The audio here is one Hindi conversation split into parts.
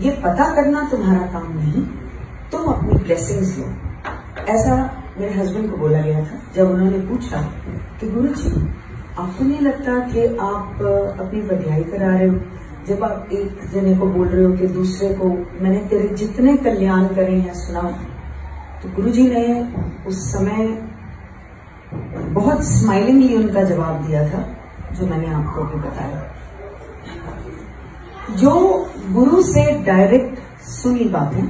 ये पता करना तुम्हारा काम नहीं, तुम अपनी ब्लेसिंग्स लो। ऐसा मेरे हस्बैंड को बोला गया था जब उन्होंने पूछा कि गुरुजी आपको नहीं लगता कि आप अपनी वड्याई करा रहे हो जब आप एक जने को बोल रहे हो कि दूसरे को मैंने तेरे जितने कल्याण करे हैं सुनाओ। तो गुरुजी ने उस समय बहुत स्माइलिंगली उनका जवाब दिया था जो मैंने आपको भी बताया। जो गुरु से डायरेक्ट सुनी बातें,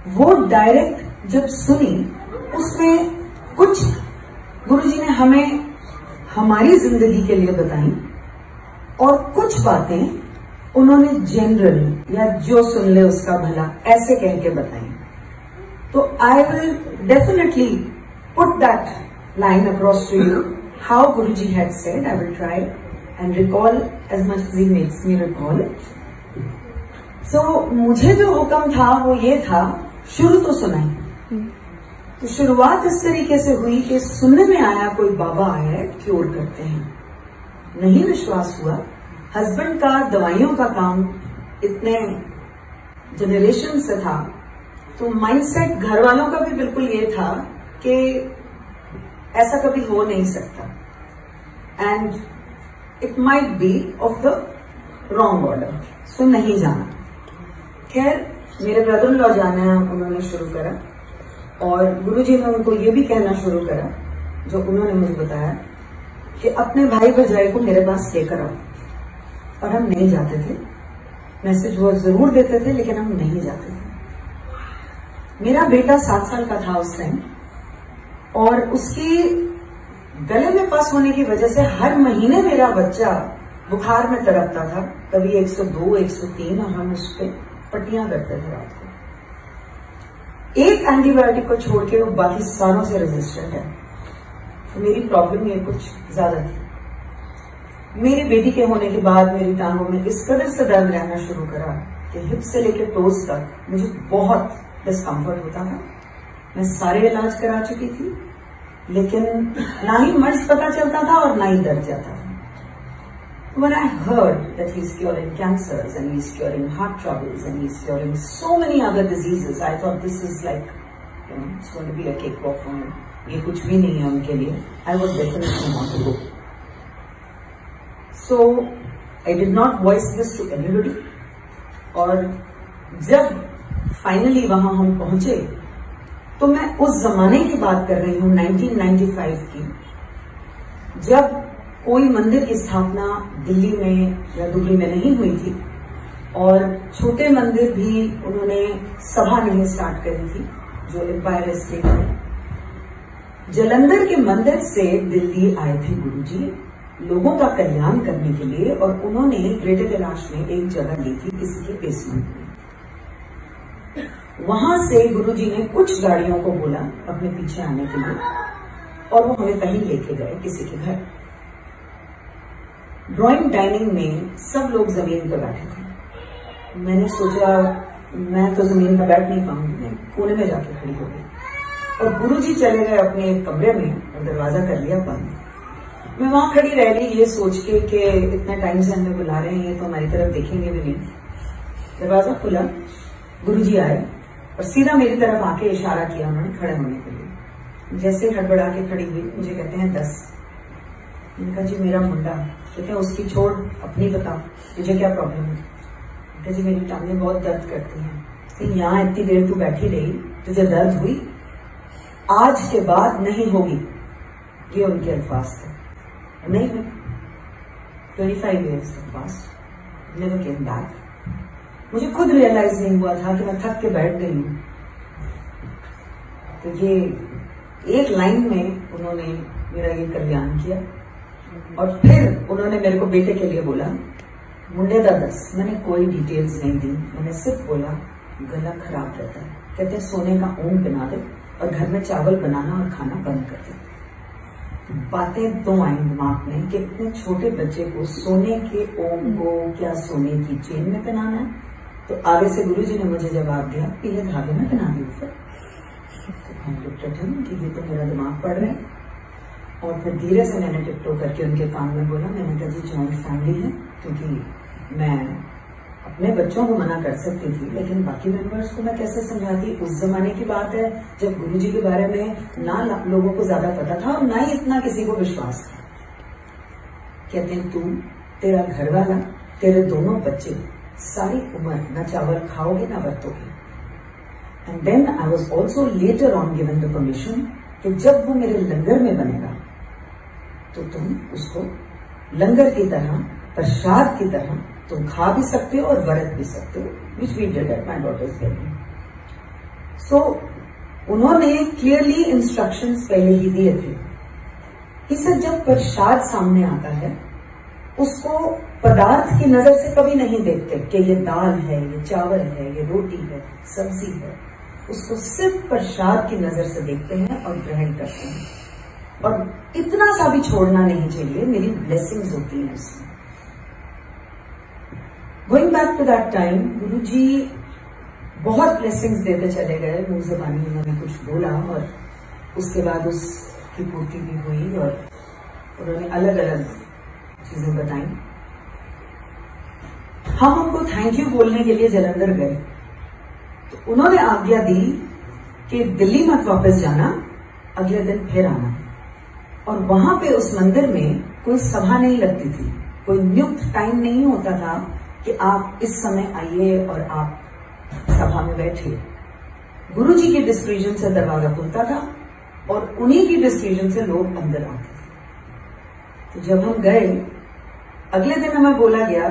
वो डायरेक्ट जब सुनी उसमें कुछ गुरुजी ने हमें हमारी जिंदगी के लिए बताई और कुछ बातें उन्होंने जनरल या जो सुन ले उसका भला ऐसे कह के बताई। तो I will definitely put that line across to you how Guruji had said. I will try and recall as much as he makes me recall. So मुझे जो हुक्म था वो ये था, शुरू तो सुनाई। तो शुरुआत इस तरीके से हुई कि सुनने में आया कोई बाबा आया है क्योर करते हैं। नहीं विश्वास हुआ। हस्बैंड का दवाइयों का काम इतने जनरेशन से था, तो माइंडसेट घर वालों का भी बिल्कुल ये था कि ऐसा कभी हो नहीं सकता and it might be of the wrong order, so नहीं जाना। खैर मेरे ब्रदर इन लॉ जाना उन्होंने शुरू करा और गुरुजी ने उनको ये भी कहना शुरू करा जो उन्होंने मुझे बताया कि अपने भाई भरजाई को मेरे पास लेकर आओ। और हम नहीं जाते थे। मैसेज वो जरूर देते थे लेकिन हम नहीं जाते थे। मेरा बेटा 7 साल का था उस टाइम और उसकी गले में पस होने की वजह से हर महीने मेरा बच्चा बुखार में तड़पता था, कभी 102, 103, और हम उस पर पट्टियां करते थे रात को। एक एंटीबायोटिक को छोड़ के वो बाकी सारों से रेजिस्टेंट है। तो मेरी प्रॉब्लम ये कुछ ज्यादा थी। मेरी बेटी के होने के बाद मेरी टांगों में इस कदर से दर्द रहना शुरू करा कि हिप से लेकर टोज तक मुझे बहुत डिस्कम्फर्ट होता था। मैं सारे इलाज करा चुकी थी लेकिन ना ही मर्ज पता चलता था और ना ही दर्द जाता था। When I heard that he's curing cancers and he's curing heart troubles and he's curing so many other diseases, I thought this is like, it's going to be a cakewalk for him. ये कुछ भी नहीं है उनके लिए. I would definitely want to go. So I did not voice this to anybody. और जब फाइनली वहां हम पहुंचे तो मैं उस जमाने की बात कर रही हूं 1995 की, जब कोई मंदिर की स्थापना दिल्ली में या दुबई में नहीं हुई थी और छोटे मंदिर भी उन्होंने सभा नहीं स्टार्ट करी थी जो एम्पायर स्टेट में। जलंधर के मंदिर से दिल्ली आए थे गुरुजी लोगों का कल्याण करने के लिए और उन्होंने ग्रेटर कैलाश में एक जगह ली थी इसके बेसमेंट में। वहां से गुरुजी ने कुछ गाड़ियों को बोला अपने पीछे आने के लिए और वो हमें कहीं लेके गए किसी के घर। ड्राइंग डाइनिंग में सब लोग जमीन पर बैठे थे। मैंने सोचा मैं तो जमीन पर बैठ नहीं पाऊंगी, मैं कोने में जाके खड़ी हो गई और गुरुजी चले गए अपने एक कमरे में और दरवाजा कर लिया बंद। मैं वहां खड़ी रह गई ये सोच के कि इतने टाइम से हमें बुला रहे हैं, ये तो हमारी तरफ देखेंगे भी नहीं। दरवाजा खुला, गुरुजी आए और सीधा मेरी तरफ आके इशारा किया उन्होंने खड़े होने के लिए। जैसे हड़बड़ा के खड़ी हुई मुझे कहते हैं 10। मैंने कहा जी मेरा मुंडा। कहते हैं उसकी छोड़ अपनी बता तुझे क्या प्रॉब्लम है। कहते जी मेरी टांगें बहुत दर्द करती हैं। तो यहाँ इतनी देर तू बैठी रही तुझे दर्द हुई, आज के बाद नहीं होगी, ये उनके अल्फाज थे। नहीं हुई। 25 years past, never came back. मुझे खुद रियलाइज नहीं हुआ था कि मैं थक के बैठ गई हूं। तो ये एक लाइन में उन्होंने मेरा ये कल्याण किया और फिर उन्होंने मेरे को बेटे के लिए बोला मुंडे दा 10। मैंने कोई डिटेल्स नहीं दी, मैंने सिर्फ बोला गला खराब रहता है। कहते हैं सोने का ओम बना दे और घर में चावल बनाना और खाना बंद कर दे। बातें तो आई दिमाग में कि इतने छोटे बच्चे को सोने के ओम को क्या सोने की चेन में पहनाना है। तो आगे से गुरुजी ने मुझे जवाब दिया पीले धागे में पहना दी उसे। कि ये तो मेरा दिमाग पढ़ रहे हैं। और फिर धीरे से मैंने टिकटो करके उनके कान में बोला, मैंने कहा जी जॉइंट फैमिली है, क्योंकि मैं अपने बच्चों को मना कर सकती थी, लेकिन बाकी मेंबर्स को मैं कैसे समझाती। उस जमाने की बात है जब गुरुजी के बारे में ना लोगों को ज्यादा पता था और ना ही इतना किसी को विश्वास था। कहते हैं तू, तेरा घर वाला, तेरे दोनों बच्चे सारी उम्र न चावल खाओगे ना बरतोगे। And then I was also later on given the permission कि जब वो मेरे लंगर में बनेगा तो तुम उसको लंगर की तरह, प्रसाद की तरह तुम खा भी सकते हो और व्रत भी सकते हो, which we did at my daughter's wedding. So उन्होंने क्लियरली इंस्ट्रक्शंस पहले ही दिए थे। इसे जब प्रसाद सामने आता है उसको पदार्थ की नजर से कभी नहीं देखते कि ये दाल है, ये चावल है, ये रोटी है, सब्जी है। उसको सिर्फ प्रसाद की नजर से देखते हैं और ग्रहण करते हैं, और इतना सा भी छोड़ना नहीं चाहिए। मेरी ब्लेसिंग्स होती हैं उसमें। Going back to that time, Guruji बहुत ब्लेसिंग्स देते चले गए। मुंह ज़बानी उन्होंने कुछ बोला और उसके बाद उसकी पूर्ति भी हुई और उन्होंने अलग अलग चीजें बताई। हम उनको थैंक यू बोलने के लिए जलंधर गए तो उन्होंने आज्ञा दी कि दिल्ली मत वापस जाना, अगले दिन फिर आना। और वहां पे उस मंदिर में कोई सभा नहीं लगती थी, कोई नियुक्त टाइम नहीं होता था कि आप इस समय आइए और आप सभा में बैठिए। गुरुजी के डिस्क्रिप्शन से दरवाजा खुलता था और उन्हीं की डिस्क्रिप्शन से लोग अंदर आते थे। तो जब हम गए, अगले दिन हमें बोला गया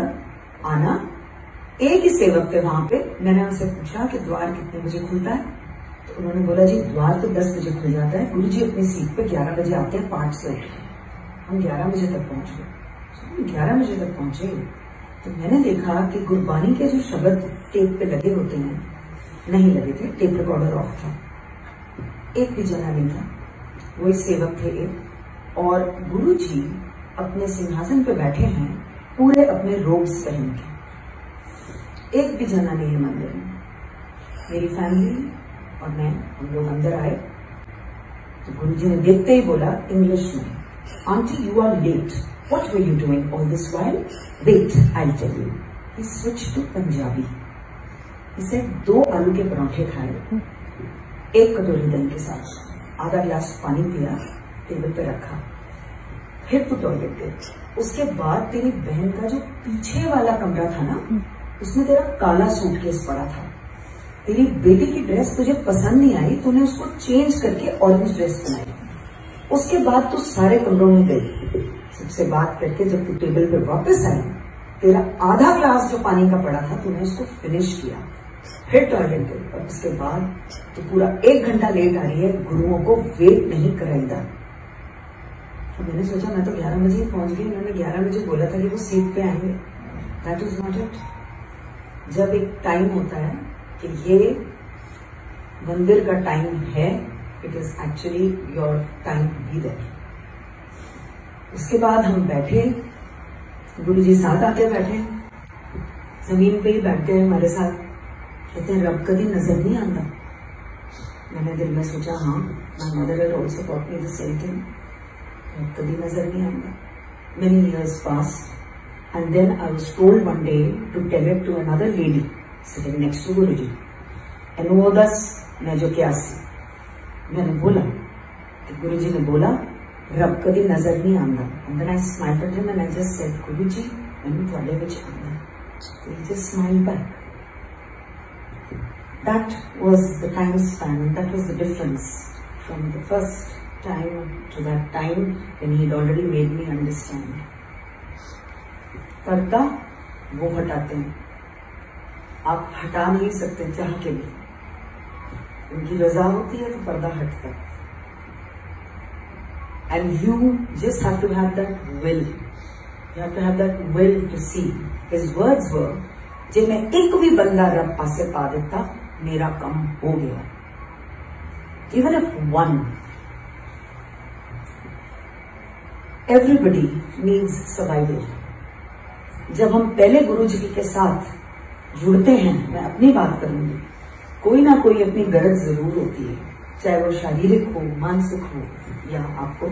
आना। एक ही सेवक थे वहां पे। मैंने उनसे पूछा कि द्वार कितने बजे खुलता है, तो उन्होंने बोला जी द्वार तो 10 बजे खुल जाता है, गुरुजी अपनी सीट पे 11 बजे आते हैं 5 से उठ के। हम 11 बजे तक पहुंच गए। 11 बजे तक पहुंचे तो मैंने देखा कि गुरबानी के जो शब्द टेप पे लगे होते हैं नहीं लगे थे, टेप रिकॉर्डर ऑफ था, एक भी जना नहीं था। वही सेवक थे एक, और गुरुजी अपने सिंहासन पे बैठे हैं पूरे अपने रोब्स पहन के। एक भी जना नहीं है मंदिर में। मेरी फैमिली और मैं, हम लोग अंदर आए तो गुरुजी ने देखते ही बोला इंग्लिश में, aunty you are late, what were you doing all this while, wait I will tell you. He switch to Punjabi. इसे 2 आलू के पराठे खाए, 1 कटोरी दही के साथ, आधा गिलास पानी पिया, टेबल पे रखा, फिर तो टॉयलेट गए। उसके बाद तेरी बहन का जो पीछे वाला कमरा था ना, उसमें तेरा काला सूटकेस पड़ा था। तेरी बेटी की ड्रेस तुझे पसंद नहीं आई, तूने उसको चेंज करके ऑरेंज ड्रेस बनाई। उसके बाद तू सारे कमरों में गई, सबसे बात करके जब तू टेबल पे वापस आई, तेरा आधा ग्लास जो पानी का पड़ा था तूने उसको फिनिश किया, फिर टॉयलेट गई। और उसके बाद तो पूरा 1 घंटा लेट आ रही है, गुरुओं को वेट नहीं कराईदा। तो मैंने सोचा मैं तो 11 बजे पहुंच गई, उन्होंने 11 बजे बोला था कि वो सीट पे आएंगे। That is not it. जब एक टाइम होता है कि ये मंदिर का टाइम है, it is actually your time to be there. उसके बाद हम बैठे, गुरुजी साथ आके बैठे, जमीन पे ही बैठते हैं हमारे साथ। कहते हैं रब कभी नजर नहीं आता। मैंने दिल में सोचा हाँ, my mother had also taught me the same thing, रब कभी नजर नहीं आता। Many years passed and then I was told one day to tell it to another lady sitting next to Guruji. And वो दस मैं जो क्या सी, मैंने बोला कि गुरुजी ने बोला रब कभी नजर नहीं आता। And then I smiled at him and I just said Guruji मैंने ਤੁਹਾਡੇ ਵਿੱਚ ਆਉਂਦਾ। So he just smiled back. That was the time span, and that was the difference from the first time to that time when he had already made me understand. पर्दा वो हटाते हैं, आप हटा नहीं सकते चाह के भी। उनकी रजा होती है तो पर्दा हटता है। And you just have to have that will. You have to have that will to see. His words were, जे मैं एक भी बंदा रब पासे पा देता मेरा काम हो गया। Even if one. Everybody needs survival. जब हम पहले गुरुजी के साथ जुड़ते हैं, मैं अपनी बात करूंगी, कोई ना कोई अपनी गरज जरूर होती है, चाहे वो शारीरिक हो, मानसिक हो, या आपको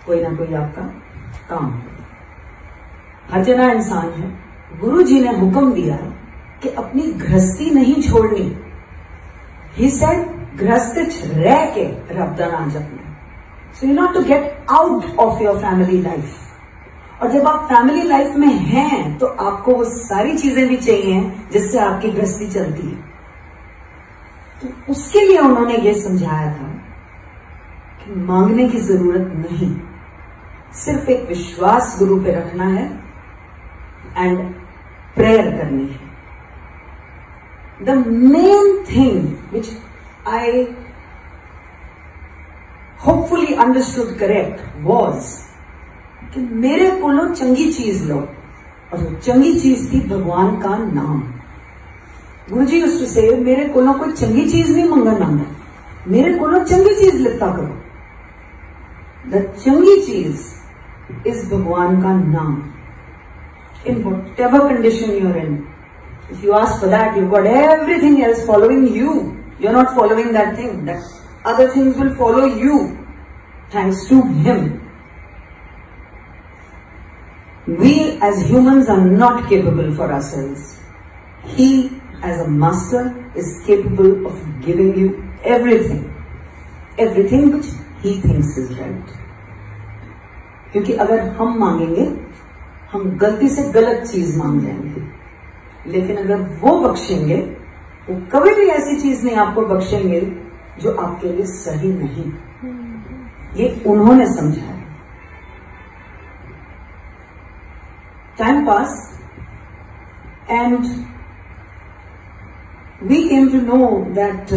कोई ना कोई आपका काम हो। हर जना इंसान है। गुरुजी ने हुक्म दिया कि अपनी गृहस्थी नहीं छोड़नी। ही सेड गृहस्थ रह के रब दा नाम जपना। So you not to get out of your family life. और जब आप फैमिली लाइफ में हैं तो आपको वो सारी चीजें भी चाहिए जिससे आपकी गृहस्थी चलती है। तो उसके लिए उन्होंने ये समझाया था कि मांगने की जरूरत नहीं, सिर्फ एक विश्वास गुरु पे रखना है एंड प्रेयर करनी है। The main thing which I hopefully understood correct was कि मेरे को चंगी चीज लो, और वो चंगी चीज थी भगवान का नाम। गुरुजी यूज्ड टू से मेरे को कोई चंगी चीज नहीं मंगना, मेरे को चंगी चीज लेता करो। द चंगी चीज इज भगवान का नाम। इन whatever condition you're in, if you ask for that, you've got everything else following you. You're not following that thing. That other things will follow you thanks to him. We as humans are not capable for ourselves. He as a master is capable of giving you everything which he thinks is right. क्योंकि अगर हम मांगेंगे हम गलती से गलत चीज मांग जाएंगे, लेकिन अगर वो बख्शेंगे वो कभी भी ऐसी चीज नहीं आपको बख्शेंगे जो आपके लिए सही नहीं। ये उन्होंने समझाया। Time passed and we came to know that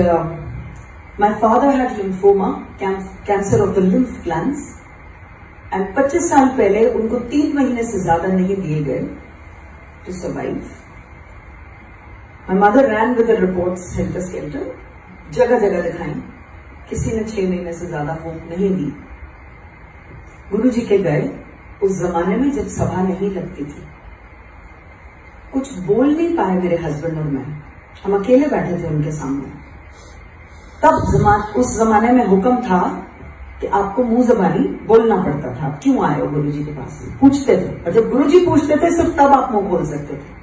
my father had lymphoma, cancer of the lymph glands, and 25 साल पहले उनको 3 महीने से ज्यादा नहीं दिए गए to survive. My mother ran with the reports helter skelter, जगह जगह दिखाई, किसी ने 6 महीने से ज्यादा होप नहीं दी। गुरुजी के गए उस जमाने में जब सभा नहीं लगती थी। कुछ बोल नहीं पाए मेरे हस्बैंड और मैं, हम अकेले बैठे थे उनके सामने। तब उस जमाने में हुक्म था कि आपको मुंह जबानी बोलना पड़ता था, क्यों आए हो गुरुजी के पास, पूछते थे। और जब गुरुजी पूछते थे सिर्फ तब आप मुंह खोल सकते थे।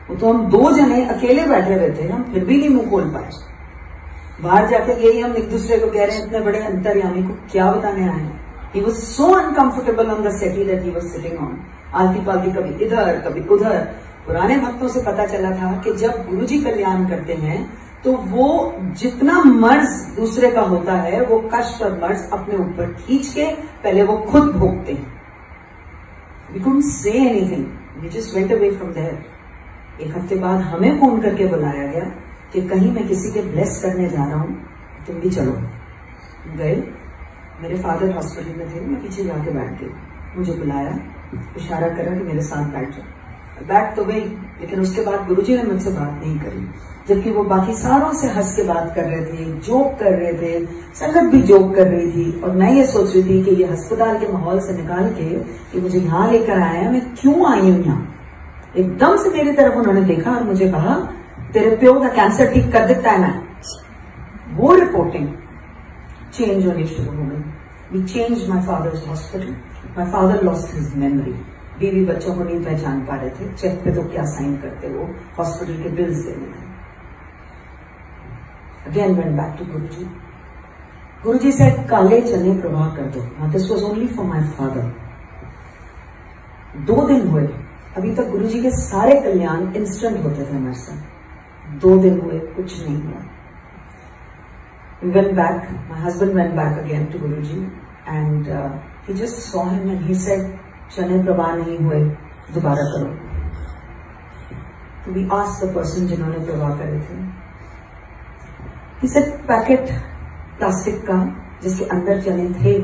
वो तो हम 2 जने अकेले बैठे रहते थे, हम फिर भी नहीं मुंह खोल पाए। बाहर जाके यही हम एक दूसरे को कह रहे हैं, इतने बड़े अंतर्यामी को क्या बताने आए हैं। He was so uncomfortable on the settee that he was sitting on. आलती पालती कभी इधर कभी उधर। पुराने भक्तों से पता चला था कि जब गुरुजी कल्याण करते हैं तो वो जितना मर्ज दूसरे का होता है वो कष्ट और मर्ज अपने ऊपर खींच के पहले वो खुद भोगते हैं। We couldn't say anything. We just went away from there. 1 हफ्ते बाद हमें फोन करके बुलाया गया कि कहीं मैं किसी के ब्लेस करने जा रहा हूं, तुम भी चलो। गए, मेरे फादर हॉस्पिटल में थे, मैं पीछे जाके बैठ गई। मुझे बुलाया, इशारा करा कि मेरे साथ बैठ जाओ। बैठ तो गई, लेकिन उसके बाद गुरुजी ने मुझसे बात नहीं करी, जबकि वो बाकी सारों से हंस के बात कर रहे थे, जोक कर रहे थे, संगत भी जोक कर रही थी। और मैं ये सोच रही थी कि ये अस्पताल के माहौल से निकाल के कि मुझे यहाँ लेकर आया है, मैं क्यों आई हूँ यहाँ। एकदम से मेरी तरफ उन्होंने देखा और मुझे कहा, तेरे प्यो का कैंसर ठीक कर देता है मैं। वो रिपोर्टिंग चेंज होनी शुरू हो गई। We change my father's hospital. My father lost his memory. बीवी बच्चों को नहीं पहचान पा रहे थे, चेक पे तो क्या साइन करते वो, हॉस्पिटल के बिल्स देने थे। अगेन वेंट बैक टू गुरुजी। गुरुजी से काले चने प्रवाह कर दो। This was only for my father. 2 दिन हुए, अभी तक गुरुजी के सारे कल्याण इंस्टेंट होते थे हमारे साथ। 2 दिन हुए, कुछ नहीं हुआ। We went back, my husband went back again to Guruji and he just saw him and he said, चने प्रवाह नहीं हुए, दोबारा करो। तो we asked the person जिन्होंने प्रवाह करे थे, he said पैकेट प्लास्टिक का जिसके अंदर चने थे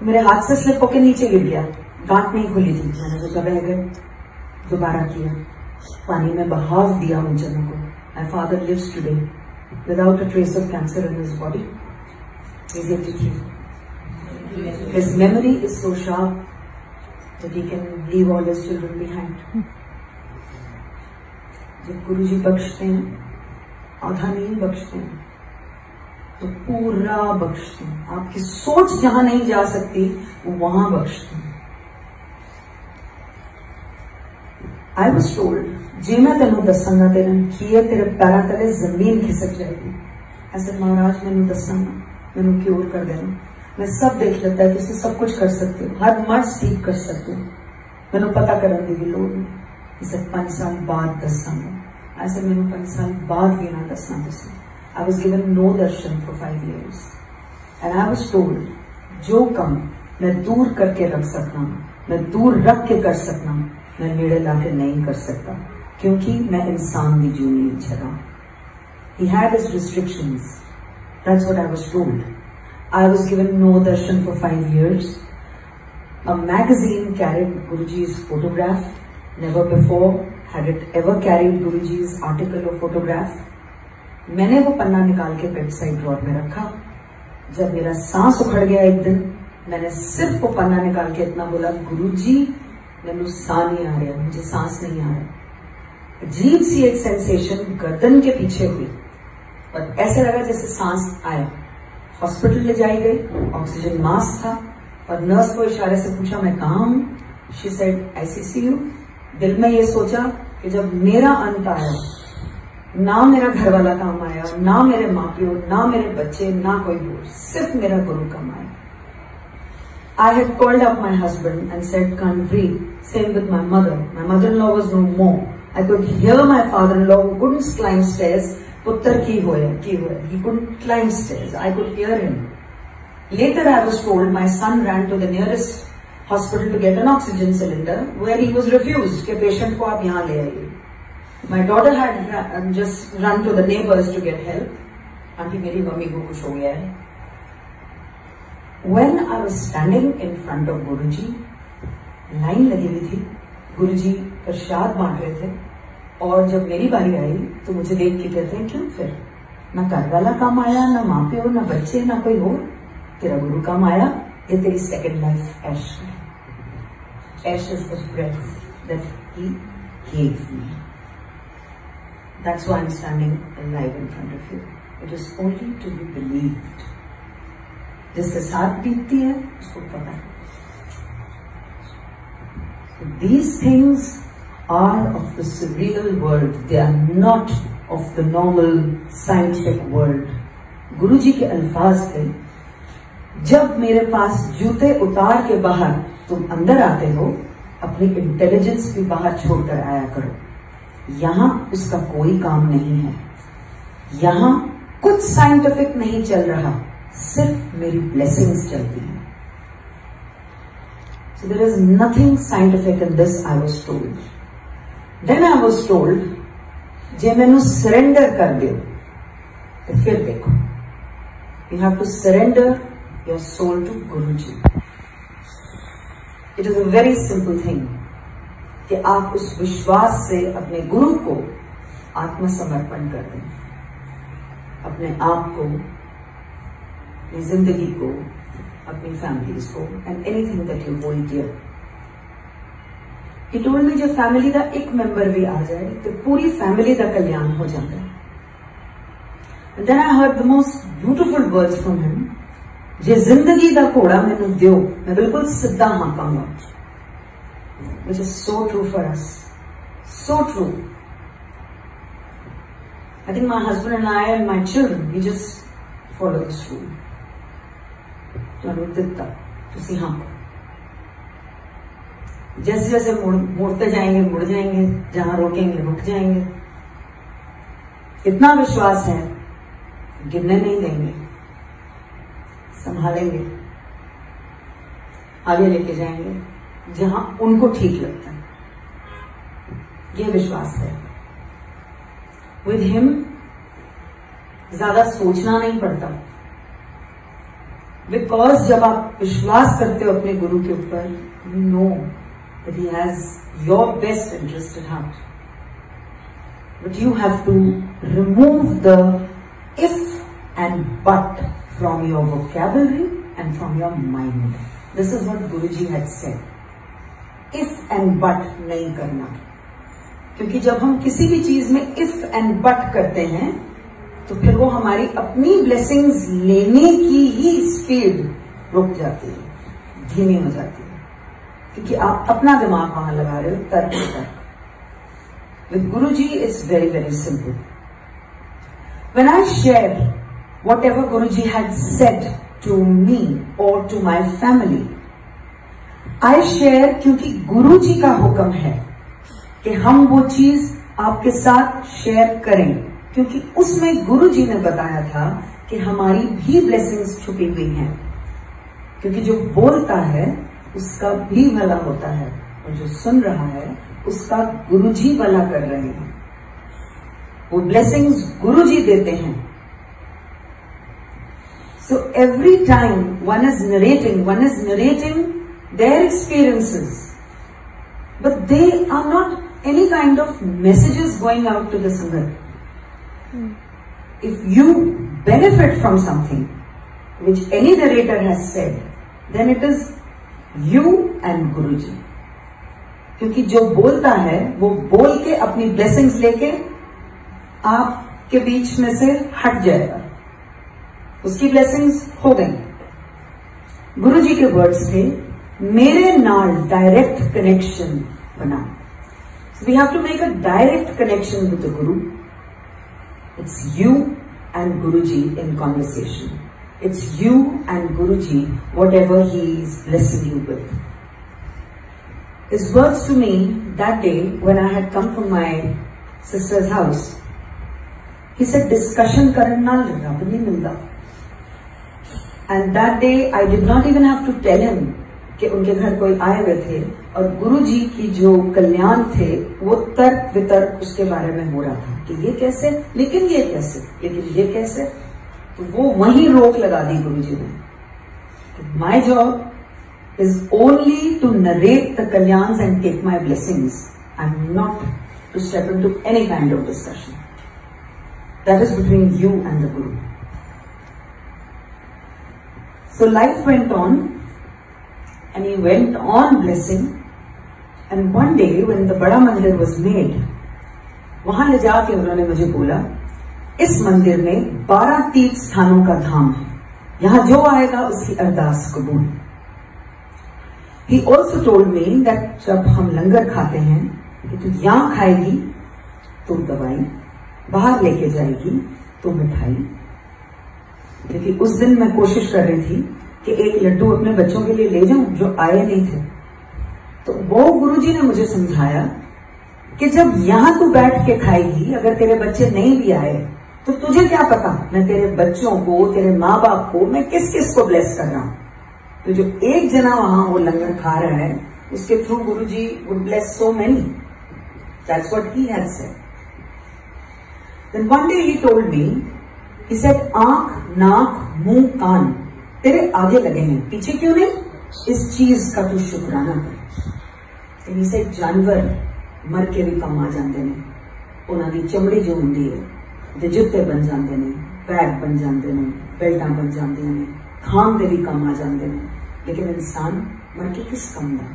मेरे हाथ से स्लिप होकर नीचे गिर गया, गांठ नहीं खुली थी। मैंने सोचा बह गए, दोबारा किया, पानी में बहाव दिया उन चनों को। My father lives today without a trace of cancer in his body. He's 83. His memory is so sharp that he can leave all his children behind. जब गुरुजी बख्शते हैं, आधा नहीं बख्शते हैं तो पूरा बख्शते हैं। आपकी सोच जहां नहीं जा सकती वो वहां बख्शते हैं। I was told जे मैं तेन दसांगा तेरे की है, तेरे पैरों तले जमीन खिसक जाएगी। ऐसे महाराज मैनू दसांगा, मैनू क्योर कर देना, मैं सब देख लेता है, तुम सब कुछ कर सकते हो, हर मर्ज ठीक कर सकते हो, मैनू पता करने की भी लोड़ नहीं। इसे 5 साल बाद दसांगा। ऐसे मैनू 5 साल बाद भी ना दसना तुसी। I was given no darshan for 5 years and I was told जो कम मैं दूर करके रख सकता, मैं दूर रख के कर सकता, मैं नेड़े लाके नहीं कर सकता, क्योंकि मैं इंसान की जू नहीं छड़ा। He had his restrictions. That's what I was told. I was given no darshan for 5 years. A magazine carried Guruji's photograph. Never before had it ever carried Guruji's article or photograph. मैंने वो पन्ना निकाल के बेडसाइड ड्रॉर में रखा। जब मेरा सांस उखड़ गया एक दिन, मैंने सिर्फ वो पन्ना निकाल के इतना बोला, गुरुजी मैनू साह नहीं आ रहा, मुझे सांस नहीं आ रहा। अजीब सी एक सेंसेशन गर्दन के पीछे हुई और ऐसे लगा जैसे सांस आया। हॉस्पिटल ले जाई गई, ऑक्सीजन मास्क था और नर्स को इशारे से पूछा मैं कहाँ हूं। She said ICCU। दिल में ये सोचा कि जब मेरा अंत आया, ना मेरा घर वाला काम आया, ना मेरे माँ प्यो, ना मेरे बच्चे, ना कोई और, सिर्फ मेरा गुरु काम आया। I had called up my husband and said, can't breathe. Same with my mother. My mother-in-law was no more. I could hear my father-in-law who couldn't climb stairs. Puttar ki hoya. He couldn't climb stairs. I could hear him. Later I was told my son ran to the nearest hospital to get an oxygen cylinder, where he was refused. कि patient को आप यहाँ ले आइए. My daughter had just run to the neighbors to get help. Aunty मेरी मम्मी को कुछ हो गया है. When I was standing in front of Guruji, line लगी हुई थी, गुरुजी प्रसाद बांट रहे थे और जब मेरी बारी आई तो मुझे देख के कहते हैं क्यों फिर, ना घर वाला काम आया, ना माँ प्यो, ना बच्चे, ना कोई और, तेरा गुरु काम आया, ये तेरी सेकेंड लाइफ ऐश है। Ash is the breath that he gave me. That's why I'm standing alive in front of you. It is only to be believed. जिसके साथ बीतती है उसको पता है। These things are of the surreal world. They are not of the normal scientific world. गुरुजी के अल्फाज थे, जब मेरे पास जूते उतार के बाहर तुम अंदर आते हो, अपनी इंटेलिजेंस भी बाहर छोड़कर आया करो। यहां उसका कोई काम नहीं है, यहां कुछ साइंटिफिक नहीं चल रहा, सिर्फ मेरी ब्लेसिंग्स चलती हैं। So there is nothing scientific in this, I was told. Then I was told, जे मैनू सरेंडर कर दो तो फिर देखो, you have to surrender your soul to Guruji. It is a very simple thing कि आप उस विश्वास से अपने गुरु को आत्मसमर्पण कर दें, अपने आप को, अपनी जिंदगी को, अपनी फैमिलीज को, and anything that you hold dear. He told me जब फैमिली का एक मेंबर भी आ जाए तो पूरी फैमिली का कल्याण हो जाता है। And then I heard the most beautiful words from him, जे जिंदगी का घोड़ा मैनू दियो, मैं बिल्कुल सीधा हाँकांगा, which is so true for us, so true. I think my husband and I and my children, we just follow this rule. दिता तुसी हाँको, जैसे जैसे मुड़ते जाएंगे मुड़ जाएंगे, जहां रोकेंगे रुक जाएंगे। इतना विश्वास है, गिरने नहीं देंगे, संभालेंगे, आगे लेके जाएंगे जहां उनको ठीक लगता है। ये विश्वास है। विद हिम ज्यादा सोचना नहीं पड़ता, बिकॉज जब आप विश्वास करते हो अपने गुरु के ऊपर, you know that he has your best interest in heart, but you have to remove the if and but from your vocabulary and from your mind. This is what Guruji had said, if and but नहीं करना, क्योंकि जब हम किसी भी चीज में इफ एंड बट करते हैं तो फिर वो हमारी अपनी ब्लेसिंग्स लेने की ही स्पीड रुक जाती है, धीमी हो जाती है, क्योंकि आप अपना दिमाग वहां लगा रहे हो, तर्क तर्क। with Guruji is very, very simple. When I share whatever Guruji had said to me or to my family, I share क्योंकि गुरुजी का हुक्म है कि हम वो चीज आपके साथ शेयर करें, क्योंकि उसमें गुरुजी ने बताया था कि हमारी भी ब्लेसिंग्स छुपी हुई हैं, क्योंकि जो बोलता है उसका भी भला होता है और जो सुन रहा है उसका गुरुजी भला कर रहे हैं। वो ब्लेसिंग्स गुरुजी देते हैं। So every time one is narrating their experiences, but they are not any kind of messages going out to the singer. If you benefit from something which any narrator has said, then it is you and Guruji. क्योंकि जो बोलता है वो बोल के अपनी ब्लेसिंग्स लेके आपके बीच में से हट जाएगा, उसकी ब्लेसिंग्स हो गई। गुरुजी के वर्ड्स थे, मेरे नाल डायरेक्ट कनेक्शन बना। So we have to make a direct connection with the Guru. It's you and Guruji in conversation. It's you and Guruji, whatever he is blessing you with. His words to me that day when I had come from my sister's house, he said, discussion karan naal rab nahi milda. And that day I did not even have to tell him कि उनके घर कोई आए हुए थे और गुरुजी की जो कल्याण थे वो तर्क वितर्क उसके बारे में हो रहा था कि ये कैसे, लेकिन ये कैसे, लेकिन ये कैसे। तो वो वहीं रोक लगा दी गुरुजी ने। My job is only to narrate the kalyans and take my blessings, and not to step into any kind of discussion. That is between you and the Guru. So life went on, and he went on blessing. And one day when the Bada Mandir was made, वहां ले जाके उन्होंने मुझे बोला, इस मंदिर में 12 तीर्थ स्थानों का धाम है, यहां जो आएगा उसकी अरदास कबूल। He also told me that जब हम लंगर खाते हैं कि तू यहां खाएगी तो दवाई, बाहर लेके जाएगी तो मिठाई। क्योंकि उस दिन मैं कोशिश कर रही थी कि एक लड्डू अपने बच्चों के लिए ले जाऊं जो आए नहीं थे। तो वो गुरुजी ने मुझे समझाया कि जब यहां तू बैठ के खाएगी, अगर तेरे बच्चे नहीं भी आए तो तुझे क्या पता मैं तेरे बच्चों को, तेरे माँ बाप को, मैं किस किस को ब्लेस कर रहा हूं। तो जो एक जना वहां वो लंगर खा रहा है उसके through Guruji would bless so many. That's what he had said. Then one day he told me, he said, आंख, नाक, मुंह, कान तेरे आगे लगे हैं, पीछे क्यों नहीं? इस चीज का तू शुक्राना कर। Then he said, जानवर मर के भी कम आ जाते ने, उन्होंने चमड़ी जो होंगी है, ते जुत्ते बन जाते ने, बैग बन जाते ने, बेल्टा बन जाती ने, खान दे भी कम आ जाते हैं। लेकिन इंसान मर के किस कम दा?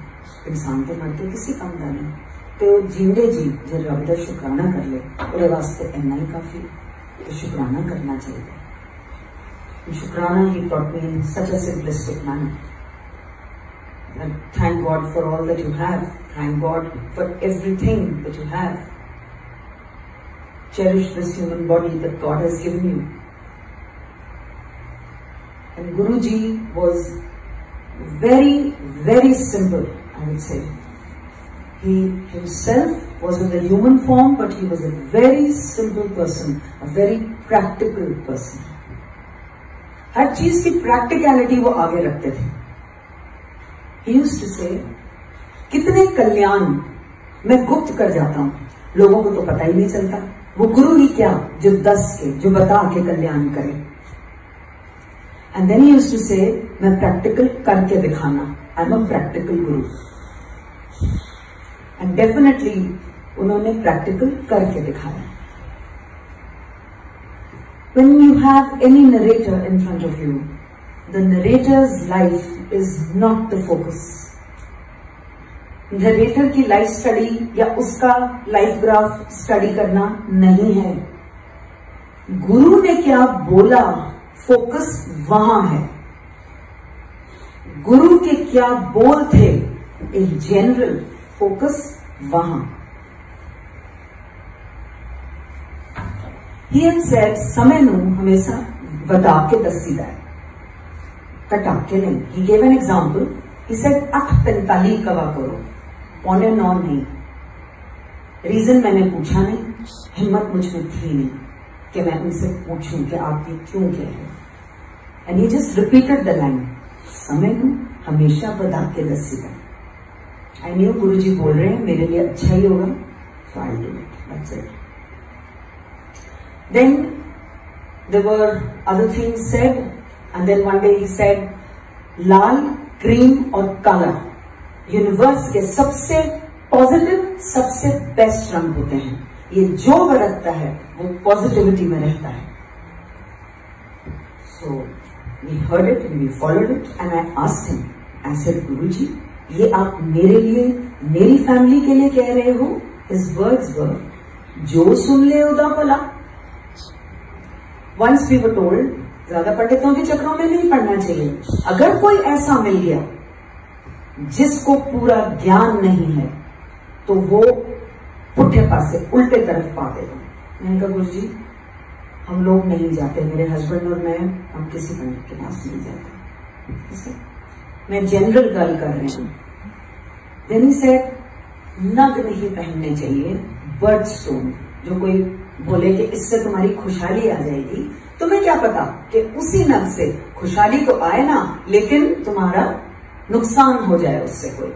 इंसान तो मर के किसी कम दा नहीं। तो जिंदे जी जो रब दा शुक्राना कर ले, उसके वास्ते इन्ना ही काफी। तो शुक्राना करना चाहिए। शुक्राना ही taught me in such a simplistic manner. And thank God for all that you have. Thank God for everything that you have. Cherish this human body that God has given you. And Guruji was very, very simple, I would say. He himself was in the human form, but he was a very simple person, a very practical person. हर चीज की प्रैक्टिकलिटी वो आगे रखते थे। He used to say, कितने कल्याण मैं गुप्त कर जाता हूं, लोगों को तो पता ही नहीं चलता। वो गुरु ही क्या जो 10 के, जो बता के कल्याण करे। And then he used to say, मैं प्रैक्टिकल करके दिखाना, I'm a practical guru. And definitely उन्होंने प्रैक्टिकल करके दिखाया। When you have any narrator in front of you, the narrator's life is not the focus. Narrator की लाइफ स्टडी या उसका लाइफ ग्राफ स्टडी करना नहीं है। गुरु ने क्या बोला, फोकस वहां है। गुरु के क्या बोल थे इन जनरल, फोकस वहां। He had said, समय नू हमेशा वधा के दसीदा है, घटा के नहीं. He gave an example. He said 8:45 कवा करो, 8:45 नहीं. रीजन मैंने पूछा नहीं, हिम्मत मुझ में थी नहीं कि मैं उनसे पूछूं कि आप ये क्यों कह रहे हैं. And he just repeated the line, समय नू हमेशा वधा के दसीदा. आई न्यू गुरुजी बोल रहे हैं मेरे लिए अच्छा ही होगा, so I'll do it. That's it. Then there were other things said, and then one day he said, Lal, cream और काला यूनिवर्स के सबसे पॉजिटिव, सबसे बेस्ट रंग होते हैं. ये जो बरतता है वो पॉजिटिविटी में रहता है. So we heard it and we followed it, and I asked him, I said, गुरुजी, ये आप मेरे लिए, मेरी फैमिली के लिए कह रहे हो? His words were, जो सुन ले उदा भला. Once we were told, ज्यादा पंडितों के चक्रों में नहीं पड़ना चाहिए. अगर कोई ऐसा मिल गया जिसको पूरा ज्ञान नहीं है तो वो पुट्ठे पासे उल्टे तरफ पा देगा. मैंने कहा गुरुजी हम लोग नहीं जाते, मेरे हस्बैंड और मैं, हम किसी पंडित के पास नहीं जाते. मैं जनरल गल कर रही हूं. देन ही सेड, नग नहीं पहनने चाहिए, बर्ड स्टोन. जो कोई बोले कि इससे तुम्हारी खुशहाली आ जाएगी, तुम्हें क्या पता कि उसी नग से खुशहाली तो आए ना, लेकिन तुम्हारा नुकसान हो जाए उससे कोई.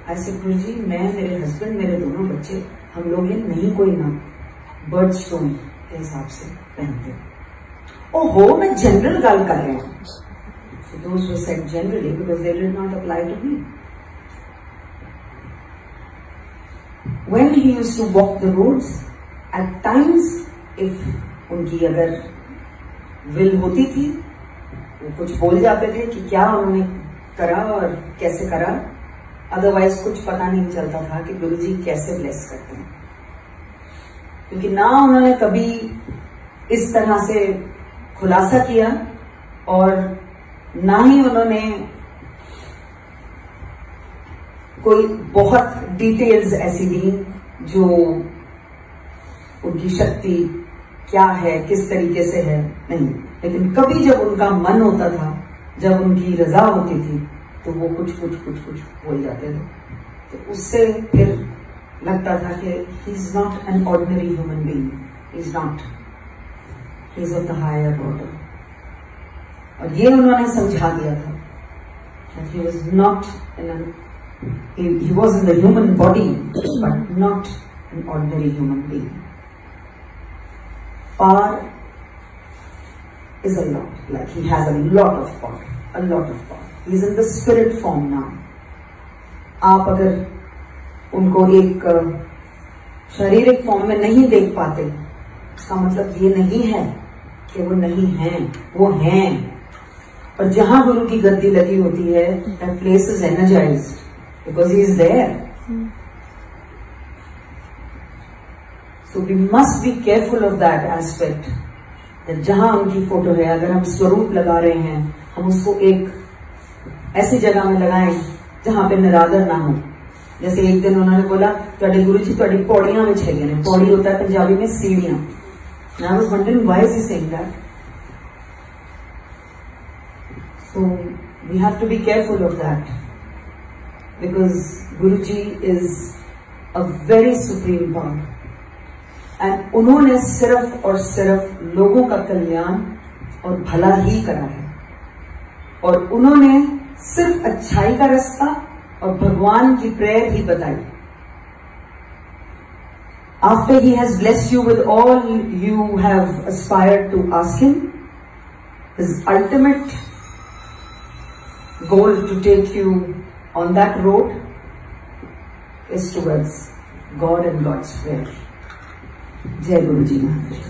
ऐसे गुरुजी मैं, मेरे हस्बैंड, मेरे दोनों बच्चे, हम लोग ये नहीं कोई नग बर्ड स्टोन के हिसाब से पहनते. ओहो, मैं जनरल गल कर रहा हूं. So those were said generally because they did not apply to me. When he used to walk the roads, at times if उनकी अगर विल होती थी, वो कुछ बोल जाते थे कि क्या उन्होंने करा और कैसे करा. अदरवाइज कुछ पता नहीं चलता था कि गुरुजी कैसे ब्लेस करते हैं, क्योंकि ना उन्होंने कभी इस तरह से खुलासा किया और ना ही उन्होंने कोई बहुत डिटेल्स ऐसी दी जो उनकी शक्ति क्या है, किस तरीके से है, नहीं. लेकिन कभी जब उनका मन होता था, जब उनकी रजा होती थी, तो वो कुछ बोल जाते थे. तो उससे फिर लगता था कि he is not an ordinary human being, he is not, he is of the higher order. और ये उन्होंने समझा दिया था that he was not he was in the human body but not an ordinary human being. Power is a lot, like he has a lot of power, a lot of power. He is in the spirit form now. आप अगर उनको एक शारीरिक फॉर्म में नहीं देख पाते, इसका मतलब ये नहीं है कि वो नहीं हैं, वो हैं. और जहां गुरु की गद्दी लगी होती है, that place is energized because he is there. So we must be careful of that aspect. that जहां उनकी फोटो है, अगर हम स्वरूप लगा रहे हैं, हम उसको एक ऐसी जगह में लगाएं जहां पे निरादर ना हो. जैसे एक दिन उन्होंने बोला, तुहाडे गुरु जी तुहाडी पौड़ियां विच हैगे ने. पौड़ी होता है पंजाबी में सीढ़ियां. I was wondering why is he saying that? So we have to be careful of that because Guruji is a very supreme power and उन्होंने सिर्फ और सिर्फ लोगों का कल्याण और भला ही करा है और उन्होंने सिर्फ अच्छाई का रास्ता और भगवान की प्रेयर ही बताई. After he has blessed you with all you have aspired to ask him, his ultimate goal to take you on that road is towards God and God's prayer. Jai Guruji Maharaj.